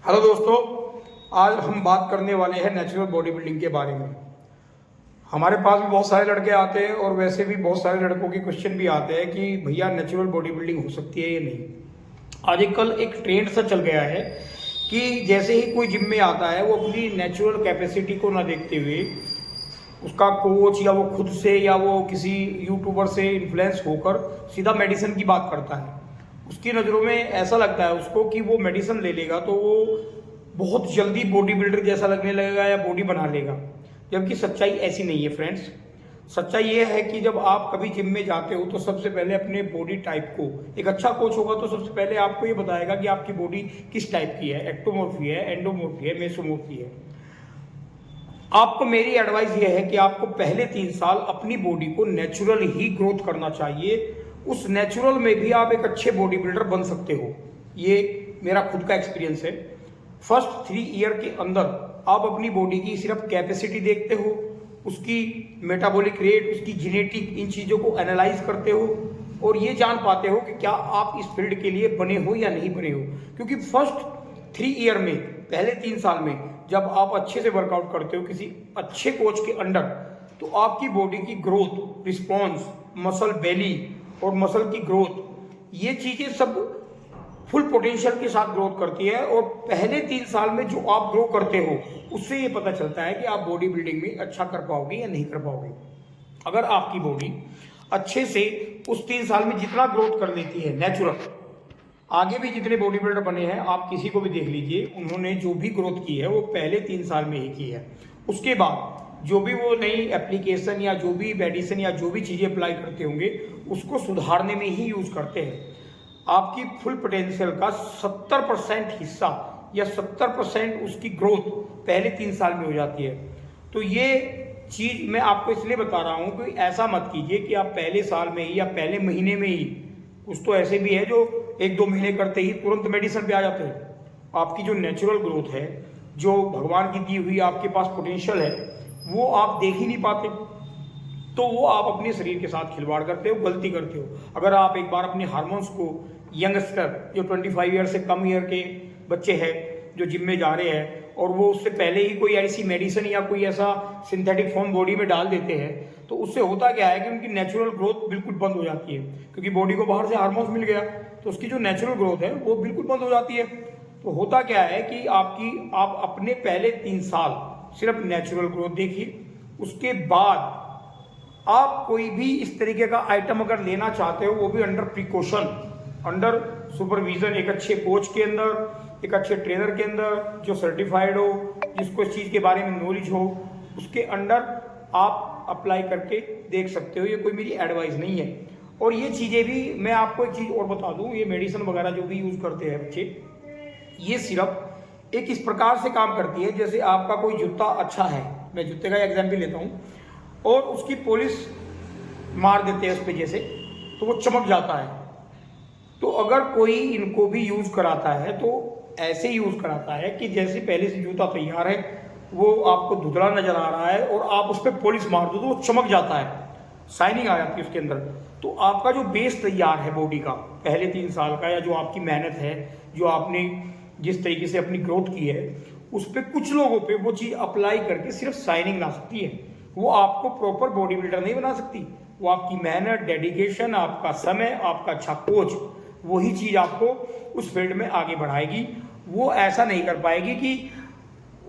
Hello दोस्तों, आज हम बात करने वाले हैं नेचुरल बॉडी बिल्डिंग के बारे में। हमारे पास भी बहुत सारे लड़के आते हैं और वैसे भी बहुत सारे लड़कों के क्वेश्चन भी आते हैं कि भैया नेचुरल बॉडी बिल्डिंग हो सकती है या नहीं। आजकल एक ट्रेंड सा चल गया है कि जैसे ही कोई जिम में आता है वो अपनी नेचुरल कैपेसिटी को ना देखते हुए उसका कोच या वो खुद से या वो किसी यूट्यूबर से इन्फ्लुएंस होकर सीधा मेडिसिन की बात करता है। उसकी नज़रों में ऐसा लगता है उसको कि वो मेडिसिन ले लेगा तो वो बहुत जल्दी बॉडी बिल्डर जैसा लगने लगेगा या बॉडी बना लेगा, जबकि सच्चाई ऐसी नहीं है फ्रेंड्स। सच्चाई ये है कि जब आप कभी जिम में जाते हो तो सबसे पहले अपने बॉडी टाइप को, एक अच्छा कोच होगा तो सबसे पहले आपको ये बताएगा कि आपकी बॉडी किस टाइप की है, एक्टोमॉर्फी है, एंडोमॉर्फी है, मेसोमॉर्फी है। आपको मेरी एडवाइस ये है कि आपको पहले 3 साल अपनी बॉडी को नेचुरल ही ग्रोथ करना चाहिए। उस नेचुरल में भी आप एक अच्छे बॉडी बिल्डर बन सकते हो। ये मेरा खुद का एक्सपीरियंस है। फर्स्ट 3 ईयर के अंदर आप अपनी बॉडी की सिर्फ कैपेसिटी देखते हो, उसकी मेटाबॉलिक रेट, उसकी जेनेटिक, इन चीज़ों को एनालाइज करते हो और ये जान पाते हो कि क्या आप इस फील्ड के लिए बने हो या नहीं बने हो। क्योंकि फर्स्ट 3 ईयर में, पहले 3 साल में जब आप अच्छे से वर्कआउट करते हो किसी अच्छे कोच के अंडर, तो आपकी बॉडी की ग्रोथ, रिस्पॉन्स, मसल बेली और मसल की ग्रोथ, ये चीज़ें सब फुल पोटेंशियल के साथ ग्रोथ करती है। और पहले 3 साल में जो आप ग्रो करते हो उससे ये पता चलता है कि आप बॉडी बिल्डिंग में अच्छा कर पाओगे या नहीं कर पाओगे। अगर आपकी बॉडी अच्छे से उस 3 साल में जितना ग्रोथ कर लेती है नेचुरल, आगे भी जितने बॉडी बिल्डर बने हैं आप किसी को भी देख लीजिए, उन्होंने जो भी ग्रोथ की है वो पहले 3 साल में ही की है। उसके बाद जो भी वो नई एप्लीकेशन या जो भी मेडिसिन या जो भी चीज़ें अप्लाई करते होंगे उसको सुधारने में ही यूज़ करते हैं। आपकी फुल पोटेंशियल का 70% हिस्सा या 70% उसकी ग्रोथ पहले 3 साल में हो जाती है। तो ये चीज़ मैं आपको इसलिए बता रहा हूँ कि ऐसा मत कीजिए कि आप पहले साल में ही या पहले महीने में ही, कुछ तो ऐसे भी है जो 1-2 महीने करते ही तुरंत मेडिसिन पे आ जाते हैं। आपकी जो नेचुरल ग्रोथ है, जो भगवान की दी हुई आपके पास पोटेंशियल है, वो आप देख ही नहीं पाते। तो वो आप अपने शरीर के साथ खिलवाड़ करते हो, गलती करते हो। अगर आप एक बार अपने हार्मोन्स को, यंगस्टर जो 25 ईयर से कम ईयर के बच्चे हैं जो जिम में जा रहे हैं और वो उससे पहले ही कोई ऐसी मेडिसिन या कोई ऐसा सिंथेटिक फॉर्म बॉडी में डाल देते हैं, तो उससे होता क्या है कि उनकी नेचुरल ग्रोथ बिल्कुल बंद हो जाती है। क्योंकि बॉडी को बाहर से हार्मोन्स मिल गया तो उसकी जो नेचुरल ग्रोथ है वो बिल्कुल बंद हो जाती है। तो होता क्या है कि आप अपने पहले 3 साल सिर्फ नेचुरल ग्रोथ देखिए। उसके बाद आप कोई भी इस तरीके का आइटम अगर लेना चाहते हो, वो भी अंडर प्रिकॉशन, अंडर सुपरविजन, एक अच्छे कोच के अंदर, एक अच्छे ट्रेनर के अंदर जो सर्टिफाइड हो, जिसको इस चीज़ के बारे में नॉलेज हो, उसके अंडर आप अप्लाई करके देख सकते हो। ये कोई मेरी एडवाइस नहीं है। और ये चीज़ें भी मैं आपको एक चीज़ और बता दूं, ये मेडिसिन वगैरह जो भी यूज़ करते हैं बच्चे, ये सिर्फ एक इस प्रकार से काम करती है जैसे आपका कोई जूता अच्छा है, मैं जूते का एग्जाम्पल लेता हूँ, और उसकी पॉलिश मार देते हैं उस पर जैसे, तो वो चमक जाता है। तो अगर कोई इनको भी यूज़ कराता है तो ऐसे यूज़ कराता है कि जैसे पहले से जूता तैयार है, वो आपको धुंधला नज़र आ रहा है और आप उस पर पॉलिश मार दो तो वो चमक जाता है, शाइनिंग आ जाती है उसके अंदर। तो आपका जो बेस तैयार है बॉडी का पहले 3 साल का, या जो आपकी मेहनत है, जो आपने जिस तरीके से अपनी ग्रोथ की है, उस पर कुछ लोगों पे वो चीज़ अप्लाई करके सिर्फ शाइनिंग ला सकती है, वो आपको प्रॉपर बॉडी बिल्डर नहीं बना सकती। वो आपकी मेहनत, डेडिकेशन, आपका समय, आपका अच्छा कोच, वही चीज़ आपको उस फील्ड में आगे बढ़ाएगी। वो ऐसा नहीं कर पाएगी कि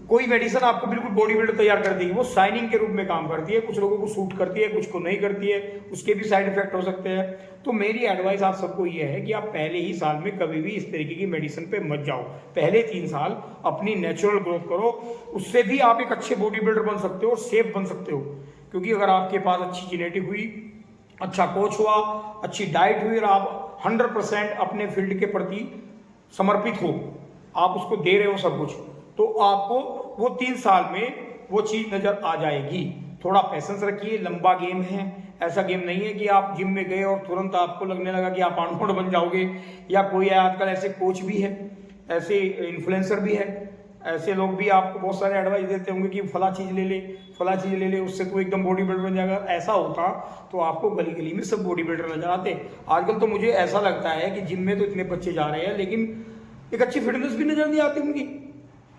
कोई मेडिसिन आपको बिल्कुल बॉडी बिल्डर तैयार कर देगी। वो शाइनिंग के रूप में काम करती है, कुछ लोगों को सूट करती है, कुछ को नहीं करती है, उसके भी साइड इफेक्ट हो सकते हैं। तो मेरी एडवाइस आप सबको ये है कि आप पहले ही साल में कभी भी इस तरीके की मेडिसिन पे मत जाओ। पहले 3 साल अपनी नेचुरल ग्रोथ करो, उससे भी आप एक अच्छे बॉडी बिल्डर बन सकते हो और सेफ बन सकते हो। क्योंकि अगर आपके पास अच्छी जेनेटिक हुई, अच्छा कोच हुआ, अच्छी डाइट हुई और आप 100% अपने फील्ड के प्रति समर्पित हो, आप उसको दे रहे हो सब कुछ, तो आपको वो 3 साल में वो चीज़ नज़र आ जाएगी। थोड़ा पेशेंस रखिए, लंबा गेम है, ऐसा गेम नहीं है कि आप जिम में गए और तुरंत आपको लगने लगा कि आप आर्नोल्ड बन जाओगे। या कोई आजकल ऐसे कोच भी है, ऐसे इन्फ्लुएंसर भी है, ऐसे लोग भी आपको बहुत सारे एडवाइस देते होंगे कि फला चीज़ ले ले, फला चीज़ ले ले, उससे तो एकदम बॉडी बिल्डर बन जाएगा। ऐसा होता तो आपको गली गली में सब बॉडी बिल्डर नजर आते। आजकल तो मुझे ऐसा लगता है कि जिम में तो इतने बच्चे जा रहे हैं, लेकिन एक अच्छी फिटनेस भी नजर नहीं आती उनकी।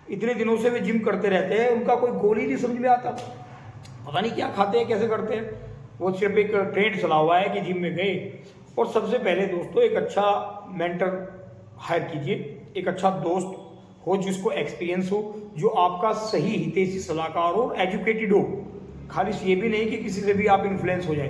इतने दिनों से वे जिम करते रहते हैं, उनका कोई गोल ही नहीं समझ में आता, पता नहीं क्या खाते हैं कैसे करते हैं। वो सिर्फ एक ट्रेंड चला हुआ है कि जिम में गए। और सबसे पहले दोस्तों एक अच्छा मेंटर हायर कीजिए, एक अच्छा दोस्त हो जिसको एक्सपीरियंस हो, जो आपका सही हितैषी सलाहकार हो, एजुकेटेड हो। खाली ये भी नहीं कि किसी से भी आप इन्फ्लुएंस हो जाए,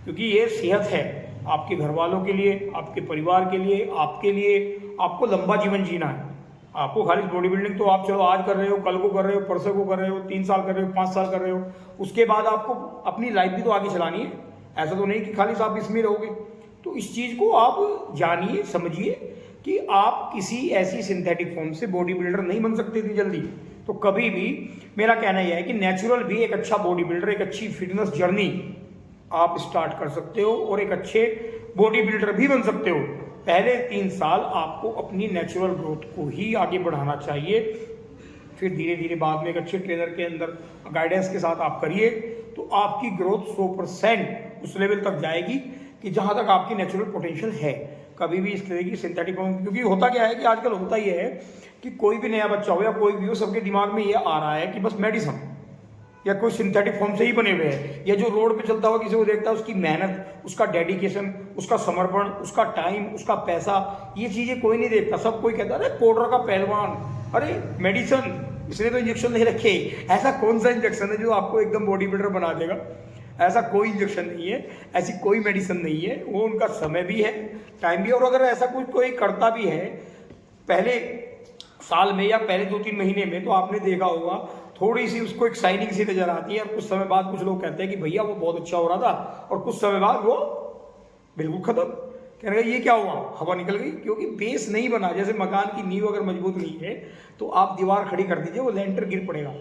क्योंकि ये सेहत है आपके घर वालों के लिए, आपके परिवार के लिए, आपके लिए। आपको लंबा जीवन जीना है। आपको खाली बॉडी बिल्डिंग तो आप चलो आज कर रहे हो, कल को कर रहे हो, परसों को कर रहे हो, 3 साल कर रहे हो, 5 साल कर रहे हो, उसके बाद आपको अपनी लाइफ भी तो आगे चलानी है। ऐसा तो नहीं कि खाली आप इसमें रहोगे। तो इस चीज़ को आप जानिए, समझिए कि आप किसी ऐसी सिंथेटिक फॉर्म से बॉडी बिल्डर नहीं बन सकते इतनी जल्दी। तो कभी भी मेरा कहना यह है कि नेचुरल भी एक अच्छा बॉडी बिल्डर, एक अच्छी फिटनेस जर्नी आप स्टार्ट कर सकते हो और एक अच्छे बॉडी बिल्डर भी बन सकते हो। पहले 3 साल आपको अपनी नेचुरल ग्रोथ को ही आगे बढ़ाना चाहिए, फिर धीरे धीरे बाद में एक अच्छे ट्रेनर के अंदर गाइडेंस के साथ आप करिए, तो आपकी ग्रोथ 100% उस लेवल तक जाएगी कि जहाँ तक आपकी नेचुरल पोटेंशियल है। कभी भी इस तरह की सिंथेटिक फॉर्म, क्योंकि होता क्या है कि आजकल होता ही है कि कोई भी नया बच्चा हो या कोई भी हो, सबके दिमाग में ये आ रहा है कि बस मेडिसिन या कोई सिंथेटिक फॉर्म से ही बने हुए हैं, या जो रोड पे चलता हुआ किसी को देखता है उसकी मेहनत, उसका डेडिकेशन, उसका समर्पण, उसका टाइम, उसका पैसा, ये चीज़ें कोई नहीं देखता। सब कोई कहता है अरे पाउडर का पहलवान, अरे मेडिसिन, इसने तो इंजेक्शन नहीं रखे। ऐसा कौन सा इंजेक्शन है जो आपको एकदम बॉडी बिल्डर बना देगा? ऐसा कोई इंजेक्शन नहीं है, ऐसी कोई मेडिसिन नहीं है। वो उनका समय भी है, टाइम भी है। और अगर ऐसा कुछ कोई करता भी है पहले साल में या पहले 2-3 महीने में, तो आपने देखा होगा थोड़ी सी उसको एक शाइनिंग सी नजर आती है, और कुछ समय बाद कुछ लोग कहते हैं कि भैया वो बहुत अच्छा हो रहा था, और कुछ समय बाद वो बिल्कुल खत्म। कहने लगा ये क्या हुआ, हवा निकल गई, क्योंकि बेस नहीं बना। जैसे मकान की नींव अगर मजबूत नहीं है तो आप दीवार खड़ी कर दीजिए, वो लेंटर गिर पड़ेगा।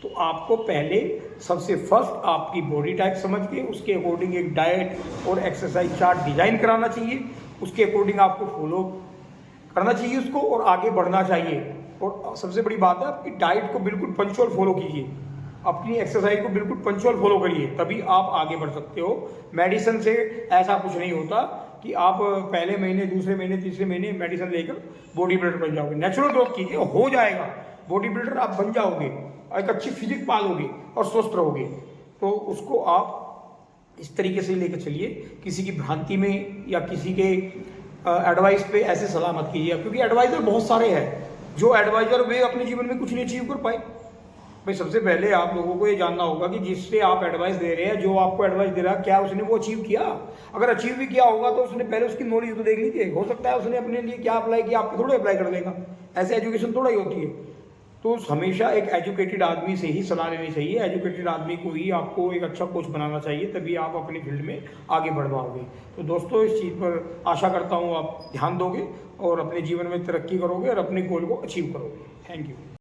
तो आपको पहले सबसे फर्स्ट आपकी बॉडी टाइप समझ के उसके अकॉर्डिंग एक डाइट और एक्सरसाइज चार्ट डिजाइन कराना चाहिए, उसके अकॉर्डिंग आपको फॉलो करना चाहिए उसको, और आगे बढ़ना चाहिए। और सबसे बड़ी बात है, आपकी डाइट को बिल्कुल पंचुअल फॉलो कीजिए, अपनी एक्सरसाइज को बिल्कुल पंचुअल फॉलो करिए, तभी आप आगे बढ़ सकते हो। मेडिसिन से ऐसा कुछ नहीं होता कि आप पहले महीने, दूसरे महीने, तीसरे महीने मेडिसिन लेकर बॉडी बिल्डर बन जाओगे। नेचुरल ग्रोथ कीजिए, हो जाएगा बॉडी बिल्डर, आप बन जाओगे, एक अच्छी फिजिक पालोगे और स्वस्थ रहोगे। तो उसको आप इस तरीके से लेकर चलिए, किसी की भ्रांति में या किसी के एडवाइस पे ऐसे सलाह मत कीजिए, क्योंकि एडवाइजर बहुत सारे हैं। जो एडवाइजर वे अपने जीवन में कुछ नहीं अचीव कर पाए। भाई सबसे पहले आप लोगों को ये जानना होगा कि जिससे आप एडवाइस दे रहे हैं, जो आपको एडवाइस दे रहा है, क्या उसने वो अचीव किया? अगर अचीव भी किया होगा तो उसने पहले उसकी नॉलेज तो देख लीजिए। हो सकता है उसने अपने लिए क्या अप्लाई किया, आपको थोड़ा अप्लाई कर देगा। ऐसे एजुकेशन थोड़ा ही होती है। तो हमेशा एक एजुकेटेड आदमी से ही सलाह लेनी चाहिए, एजुकेटेड आदमी को ही आपको एक अच्छा कोच बनाना चाहिए, तभी आप अपनी फील्ड में आगे बढ़ पाओगे। तो दोस्तों इस चीज़ पर आशा करता हूँ आप ध्यान दोगे और अपने जीवन में तरक्की करोगे और अपने गोल को अचीव करोगे। Thank you.